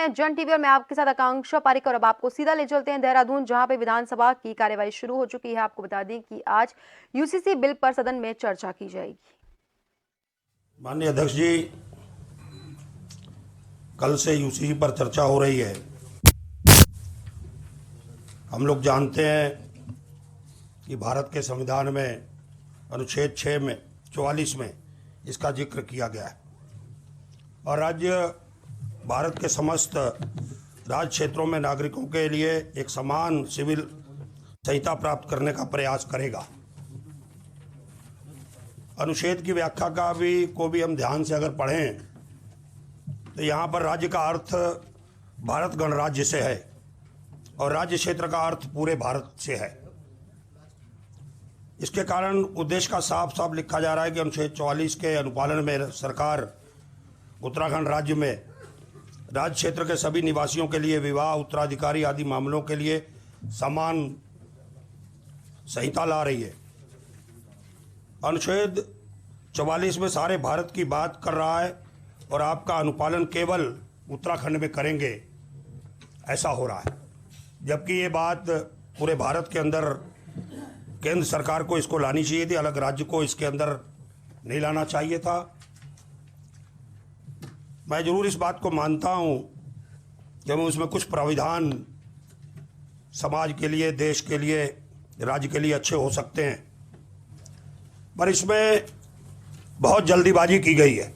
हैं जन टीवी और मैं आपके साथ आकांक्षा पारिक और अब आपको सीधा ले चलते हैं देहरादून, जहां पे विधानसभा की कार्यवाही शुरू हो चुकी है। आपको बता दें कि आज यूसीसी बिल पर सदन में चर्चा की जाएगी। माननीय अध्यक्ष जी, कल से यूसीसी पर चर्चा हो रही है। हम लोग जानते हैं कि भारत के संविधान में अनुच्छेद 44 में इसका जिक्र किया गया है और राज्य भारत के समस्त राज्य क्षेत्रों में नागरिकों के लिए एक समान सिविल संहिता प्राप्त करने का प्रयास करेगा। अनुच्छेद की व्याख्या को भी हम ध्यान से अगर पढ़ें तो यहाँ पर राज्य का अर्थ भारत गणराज्य से है और राज्य क्षेत्र का अर्थ पूरे भारत से है। इसके कारण उद्देश्य का साफ साफ लिखा जा रहा है कि अनुच्छेद 44 के अनुपालन में सरकार उत्तराखंड राज्य में राज्य क्षेत्र के सभी निवासियों के लिए विवाह, उत्तराधिकारी आदि मामलों के लिए समान संहिता ला रही है। अनुच्छेद 44 में सारे भारत की बात कर रहा है और आपका अनुपालन केवल उत्तराखंड में करेंगे, ऐसा हो रहा है। जबकि ये बात पूरे भारत के अंदर केंद्र सरकार को इसको लानी चाहिए थी, अलग राज्य को इसके अंदर नहीं लाना चाहिए था। मैं जरूर इस बात को मानता हूं कि उसमें कुछ प्राविधान समाज के लिए, देश के लिए, राज्य के लिए अच्छे हो सकते हैं, पर इसमें बहुत जल्दीबाजी की गई है।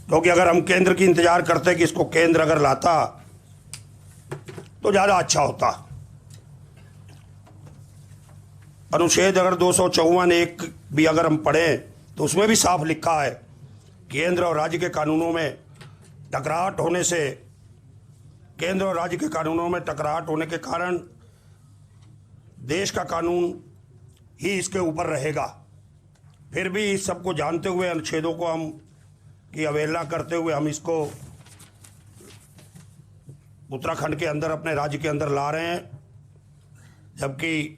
क्योंकि अगर हम केंद्र की इंतजार करते कि इसको केंद्र अगर लाता तो ज़्यादा अच्छा होता। अनुच्छेद अगर 254(1) भी अगर हम पढ़ें तो उसमें भी साफ लिखा है, केंद्र और राज्य के कानूनों में टकराहट होने से, केंद्र और राज्य के कानूनों में टकराहट होने के कारण देश का कानून ही इसके ऊपर रहेगा। फिर भी इस सबको जानते हुए, अनुच्छेदों को हम की अवहेलना करते हुए हम इसको उत्तराखंड के अंदर, अपने राज्य के अंदर ला रहे हैं। जबकि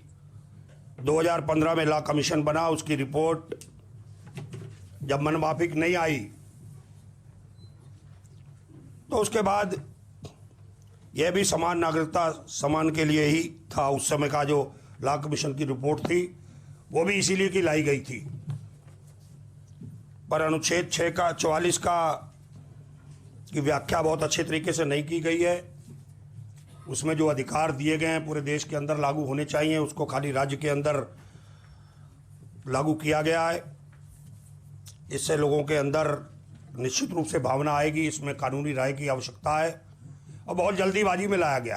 2015 में लॉ कमीशन बना, उसकी रिपोर्ट जब मनमाफिक नहीं आई तो उसके बाद यह भी समान नागरिकता समान के लिए ही था। उस समय का जो लॉ कमीशन की रिपोर्ट थी वो भी इसीलिए कि लाई गई थी। पर अनुच्छेद 44 की व्याख्या बहुत अच्छे तरीके से नहीं की गई है। उसमें जो अधिकार दिए गए हैं पूरे देश के अंदर लागू होने चाहिए, उसको खाली राज्य के अंदर लागू किया गया है। इससे लोगों के अंदर निश्चित रूप से भावना आएगी, इसमें कानूनी राय की आवश्यकता है और बहुत जल्दीबाजी में लाया गया।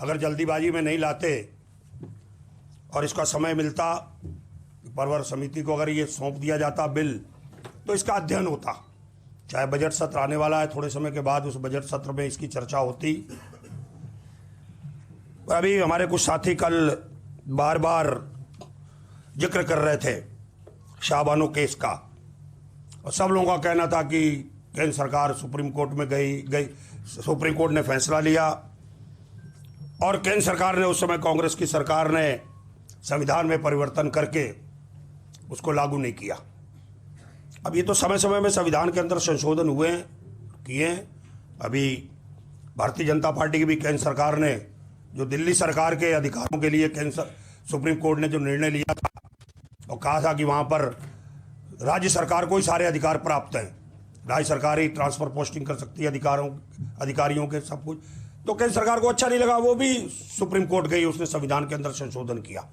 अगर जल्दीबाजी में नहीं लाते और इसका समय मिलता, परवर समिति को अगर ये सौंप दिया जाता बिल, तो इसका अध्ययन होता। चाहे बजट सत्र आने वाला है, थोड़े समय के बाद उस बजट सत्र में इसकी चर्चा होती। अभी हमारे कुछ साथी कल बार बार जिक्र कर रहे थे शाहबानो केस का, और सब लोगों का कहना था कि केंद्र सरकार सुप्रीम कोर्ट में गई, सुप्रीम कोर्ट ने फैसला लिया और केंद्र सरकार ने, उस समय कांग्रेस की सरकार ने संविधान में परिवर्तन करके उसको लागू नहीं किया। अब ये तो समय समय में संविधान के अंदर संशोधन किए हैं। अभी भारतीय जनता पार्टी की भी केंद्र सरकार ने, जो दिल्ली सरकार के अधिकारों के लिए सुप्रीम कोर्ट ने जो निर्णय लिया था और कहा था कि वहाँ पर राज्य सरकार को ही सारे अधिकार प्राप्त हैं, राज्य सरकार ही ट्रांसफर पोस्टिंग कर सकती है अधिकारियों के सब कुछ, तो केंद्र सरकार को अच्छा नहीं लगा, वो भी सुप्रीम कोर्ट गई, उसने संविधान के अंदर संशोधन किया।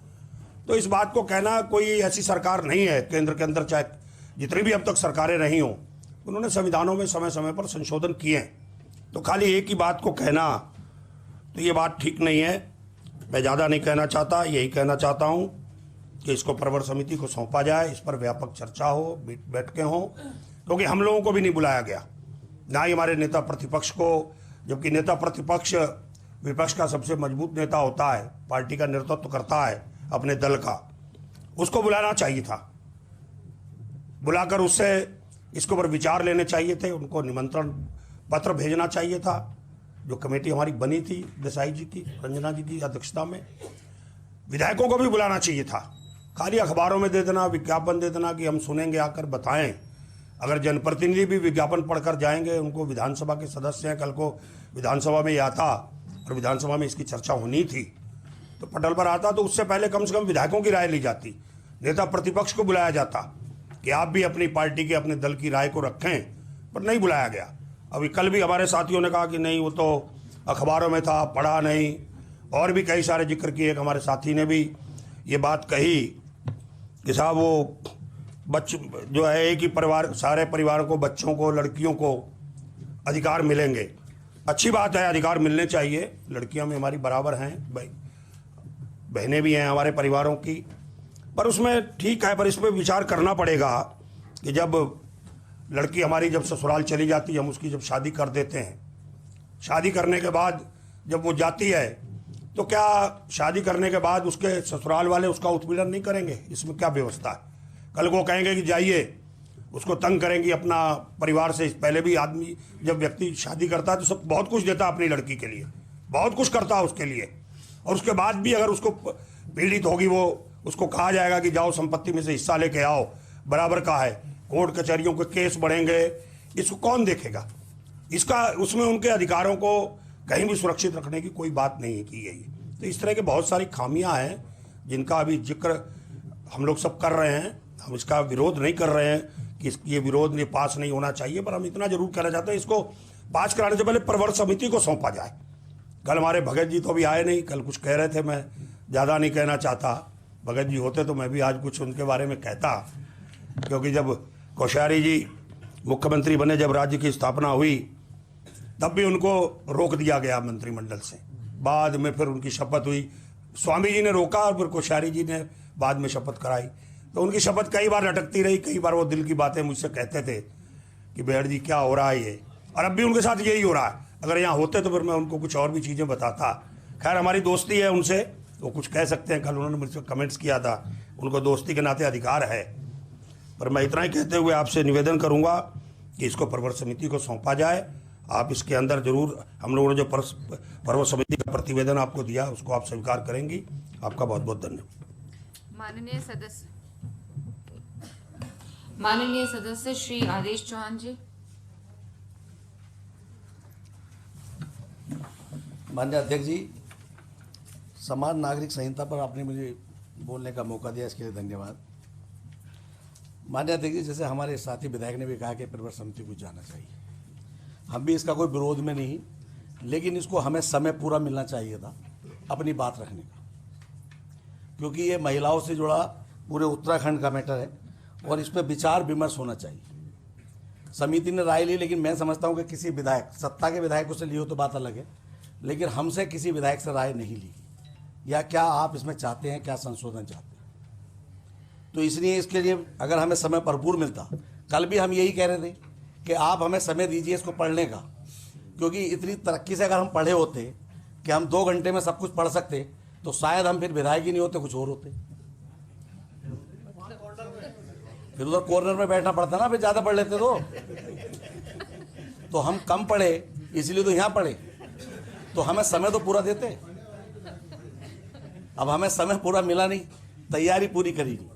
तो इस बात को कहना, कोई ऐसी सरकार नहीं है केंद्र के अंदर, चाहे जितनी भी अब तक सरकारें रही हों, उन्होंने संविधानों में समय समय पर संशोधन किए हैं। तो खाली एक ही बात को कहना, तो ये बात ठीक नहीं है। मैं ज़्यादा नहीं कहना चाहता, यही कहना चाहता हूँ कि इसको प्रवर समिति को सौंपा जाए, इस पर व्यापक चर्चा हो, बैठकें हों, क्योंकि हम लोगों को भी नहीं बुलाया गया, ना ही हमारे नेता प्रतिपक्ष को। जबकि नेता प्रतिपक्ष विपक्ष का सबसे मजबूत नेता होता है, पार्टी का नेतृत्व करता है अपने दल का, उसको बुलाना चाहिए था। बुलाकर उससे इसके ऊपर विचार लेने चाहिए थे, उनको निमंत्रण पत्र भेजना चाहिए था। जो कमेटी हमारी बनी थी देसाई जी की, रंजना जी की अध्यक्षता में, विधायकों को भी बुलाना चाहिए था। खाली अखबारों में दे देना, विज्ञापन दे देना कि हम सुनेंगे, आकर बताएं, अगर जनप्रतिनिधि भी विज्ञापन पढ़कर जाएंगे, उनको विधानसभा के सदस्य हैं, कल को विधानसभा में ये आता और विधानसभा में इसकी चर्चा होनी थी तो पटल पर आता, तो उससे पहले कम से कम विधायकों की राय ली जाती, नेता प्रतिपक्ष को बुलाया जाता कि आप भी अपनी पार्टी के अपने दल की राय को रखें, पर नहीं बुलाया गया। अभी कल भी हमारे साथियों ने कहा कि नहीं वो तो अखबारों में था, पढ़ा नहीं, और भी कई सारे जिक्र किए। एक हमारे साथी ने भी ये बात कही कि साहब वो जो है एक ही परिवार, सारे परिवारों को, बच्चों को, लड़कियों को अधिकार मिलेंगे। अच्छी बात है, अधिकार मिलने चाहिए, लड़कियां में हमारी बराबर हैं, बहनें भी हैं हमारे परिवारों की, पर उसमें ठीक है, पर इस पर विचार करना पड़ेगा कि जब लड़की हमारी जब ससुराल चली जाती है, हम उसकी जब शादी कर देते हैं, शादी करने के बाद जब वो जाती है तो क्या शादी करने के बाद उसके ससुराल वाले उसका उत्पीड़न नहीं करेंगे? इसमें क्या व्यवस्था है? कल को कहेंगे कि जाइए, उसको तंग करेंगी अपना परिवार से। पहले भी आदमी जब व्यक्ति शादी करता है तो सब बहुत कुछ देता है अपनी लड़की के लिए, बहुत कुछ करता है उसके लिए, और उसके बाद भी अगर उसको पीड़ित होगी वो, उसको कहा जाएगा कि जाओ संपत्ति में से हिस्सा लेके आओ, बराबर का है, कोर्ट कचहरियों के केस बढ़ेंगे, इसको कौन देखेगा? इसका उसमें उनके अधिकारों को कहीं भी सुरक्षित रखने की कोई बात नहीं की गई। तो इस तरह की बहुत सारी खामियां हैं जिनका अभी जिक्र हम लोग सब कर रहे हैं। हम इसका विरोध नहीं कर रहे हैं कि ये विरोध ये पास नहीं होना चाहिए, पर हम इतना जरूर कहना चाहते हैं इसको पास कराने से पहले प्रवर समिति को सौंपा जाए। कल हमारे भगत जी तो अभी आए नहीं, कल कुछ कह रहे थे, मैं ज़्यादा नहीं कहना चाहता, भगत जी होते तो मैं भी आज कुछ उनके बारे में कहता, क्योंकि जब कोश्यारी जी मुख्यमंत्री बने, जब राज्य की स्थापना हुई, तब भी उनको रोक दिया गया मंत्रिमंडल से। बाद में फिर उनकी शपथ हुई, स्वामी जी ने रोका और फिर कोश्यारी जी ने बाद में शपथ कराई। तो उनकी शपथ कई बार लटकती रही, कई बार वो दिल की बातें मुझसे कहते थे कि बेहड़ जी क्या हो रहा है ये, और अब भी उनके साथ यही हो रहा है। अगर यहाँ होते तो फिर मैं उनको कुछ और भी चीज़ें बताता। खैर हमारी दोस्ती है उनसे, वो कुछ कह सकते हैं, कल उन्होंने मुझसे कमेंट्स किया था, उनको दोस्ती के नाते अधिकार है। पर मैं इतना ही कहते हुए आपसे निवेदन करूँगा कि इसको प्रवर समिति को सौंपा जाए। आप इसके अंदर जरूर, हम लोगों ने जो प्रवर समिति का प्रतिवेदन आपको दिया उसको आप स्वीकार करेंगी। आपका बहुत बहुत धन्यवाद। माननीय सदस्य श्री आदेश चौहान जी। माननीय अध्यक्ष जी, समान नागरिक संहिता पर आपने मुझे बोलने का मौका दिया, इसके लिए धन्यवाद। माननीय अध्यक्ष जी, जैसे हमारे साथी विधायक ने भी कहा कि प्रवर समिति को जाना चाहिए, हम भी इसका कोई विरोध में नहीं, लेकिन इसको हमें समय पूरा मिलना चाहिए था अपनी बात रखने का, क्योंकि ये महिलाओं से जुड़ा पूरे उत्तराखंड का मैटर है और इस पर विचार विमर्श होना चाहिए। समिति ने राय ली, लेकिन मैं समझता हूँ कि किसी विधायक, सत्ता के विधायकों से ली हो तो बात अलग है, लेकिन हमसे किसी विधायक से राय नहीं ली, या क्या आप इसमें चाहते हैं, क्या संशोधन चाहते हैं। तो इसलिए इसके लिए अगर हमें समय भरपूर मिलता, कल भी हम यही कह रहे थे कि आप हमें समय दीजिए इसको पढ़ने का, क्योंकि इतनी तरक्की से अगर हम पढ़े होते कि हम 2 घंटे में सब कुछ पढ़ सकते, तो शायद हम फिर विधायक ही नहीं होते, कुछ और होते। फिर उधर कॉर्नर में बैठना पड़ता ना, फिर ज़्यादा पढ़ लेते तो हम कम पढ़े, इसलिए तो यहाँ पढ़े, तो हमें समय तो पूरा देते। अब हमें समय पूरा मिला नहीं, तैयारी पूरी करी नहीं,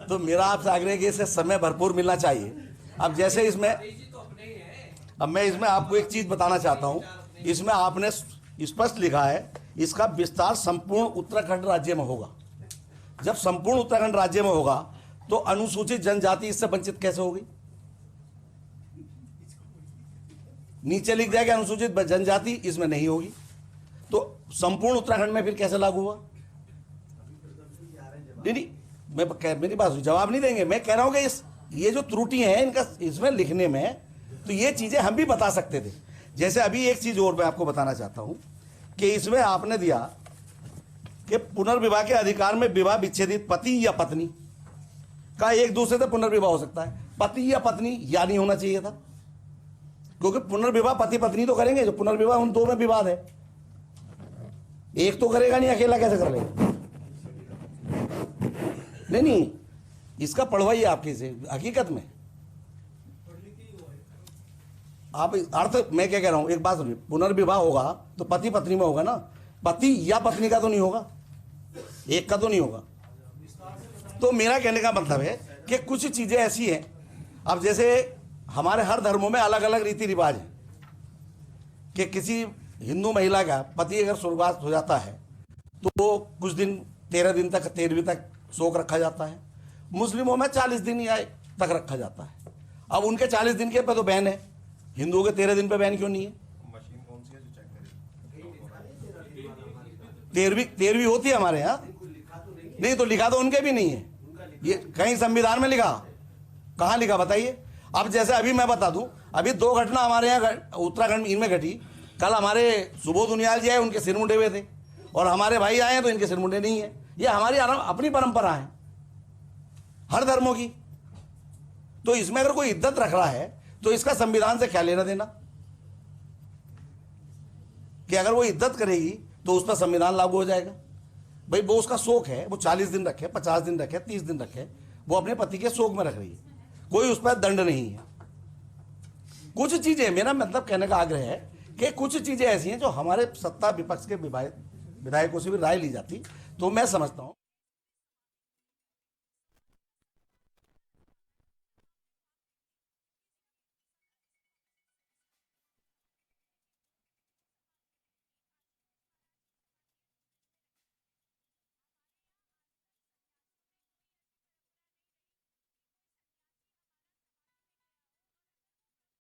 तो मेरा आपसे आग्रह है कि इसे समय भरपूर मिलना चाहिए। अब जैसे इसमें, अब मैं इसमें आपको एक चीज़ बताना चाहता हूँ, इसमें आपने स्पष्ट लिखा है इसका विस्तार संपूर्ण उत्तराखंड राज्य में होगा। जब संपूर्ण उत्तराखंड राज्य में होगा तो अनुसूचित जनजाति इससे वंचित कैसे होगी? नीचे लिख दिया कि अनुसूचित जनजाति इसमें नहीं होगी, तो संपूर्ण उत्तराखंड में फिर कैसे लागू हुआ? नहीं, मेरी बात जवाब नहीं देंगे। मैं कह रहा हूं कि ये जो त्रुटि है इनका इसमें लिखने में, तो ये चीजें हम भी बता सकते थे। जैसे अभी एक चीज और मैं आपको बताना चाहता हूं कि इसमें आपने दिया कि पुनर्विवाह के अधिकार में विवाह विच्छेदित पति या पत्नी का एक दूसरे से पुनर्विवाह हो सकता है। पति या पत्नी या नहीं होना चाहिए था, क्योंकि पुनर्विवाह पति पत्नी तो करेंगे, जो पुनर्विवाह उन दो में विवाद है, एक तो करेगा नहीं, अकेला कैसे कर लेगा? नहीं, इसका पढ़वाइए आपके से। हकीकत में आप अर्थ, मैं क्या कह रहा हूं, एक बात सुनिए, पुनर्विवाह होगा तो पति पत्नी में होगा ना, पति या पत्नी का तो नहीं होगा, एक का तो नहीं होगा। तो मेरा कहने का मतलब है कि कुछ चीजें ऐसी हैं, अब जैसे हमारे हर धर्मों में अलग अलग रीति रिवाज है कि किसी हिंदू महिला का पति अगर स्वर्गवास हो जाता है तो कुछ दिन 13 दिन तक 13वीं तक शोक रखा जाता है। मुस्लिमों में 40 दिन या तक रखा जाता है। अब उनके 40 दिन के पे तो बैन है, हिंदुओं के 13 दिन पे बैन क्यों नहीं है? 13वीं होती है हमारे यहाँ, नहीं तो लिखा तो उनके भी नहीं है। ये कहीं संविधान में लिखा, कहाँ लिखा बताइए? अब जैसे अभी मैं बता दूं, अभी 2 घटना हमारे यहाँ उत्तराखंड इनमें घटी। कल हमारे सुबोध उनियाल जी आए, उनके सिर मुंडे हुए थे, और हमारे भाई आए हैं तो इनके सिर मुंडे नहीं है। ये हमारी अपनी परंपरा है हर धर्मों की। तो इसमें अगर कोई इद्दत रख रहा है तो इसका संविधान से क्या लेना देना, कि अगर वो इद्दत करेगी तो उस पर संविधान लागू हो जाएगा। भाई वो उसका शोक है, वो 40 दिन रखे, 50 दिन रखे, 30 दिन रखे, वो अपने पति के शोक में रख रही है, कोई उस पर दंड नहीं है। कुछ चीजें, मेरा मतलब कहने का आग्रह है कि कुछ चीजें ऐसी हैं जो हमारे सत्ता विपक्ष के विधायकों से भी राय ली जाती, तो मैं समझता हूं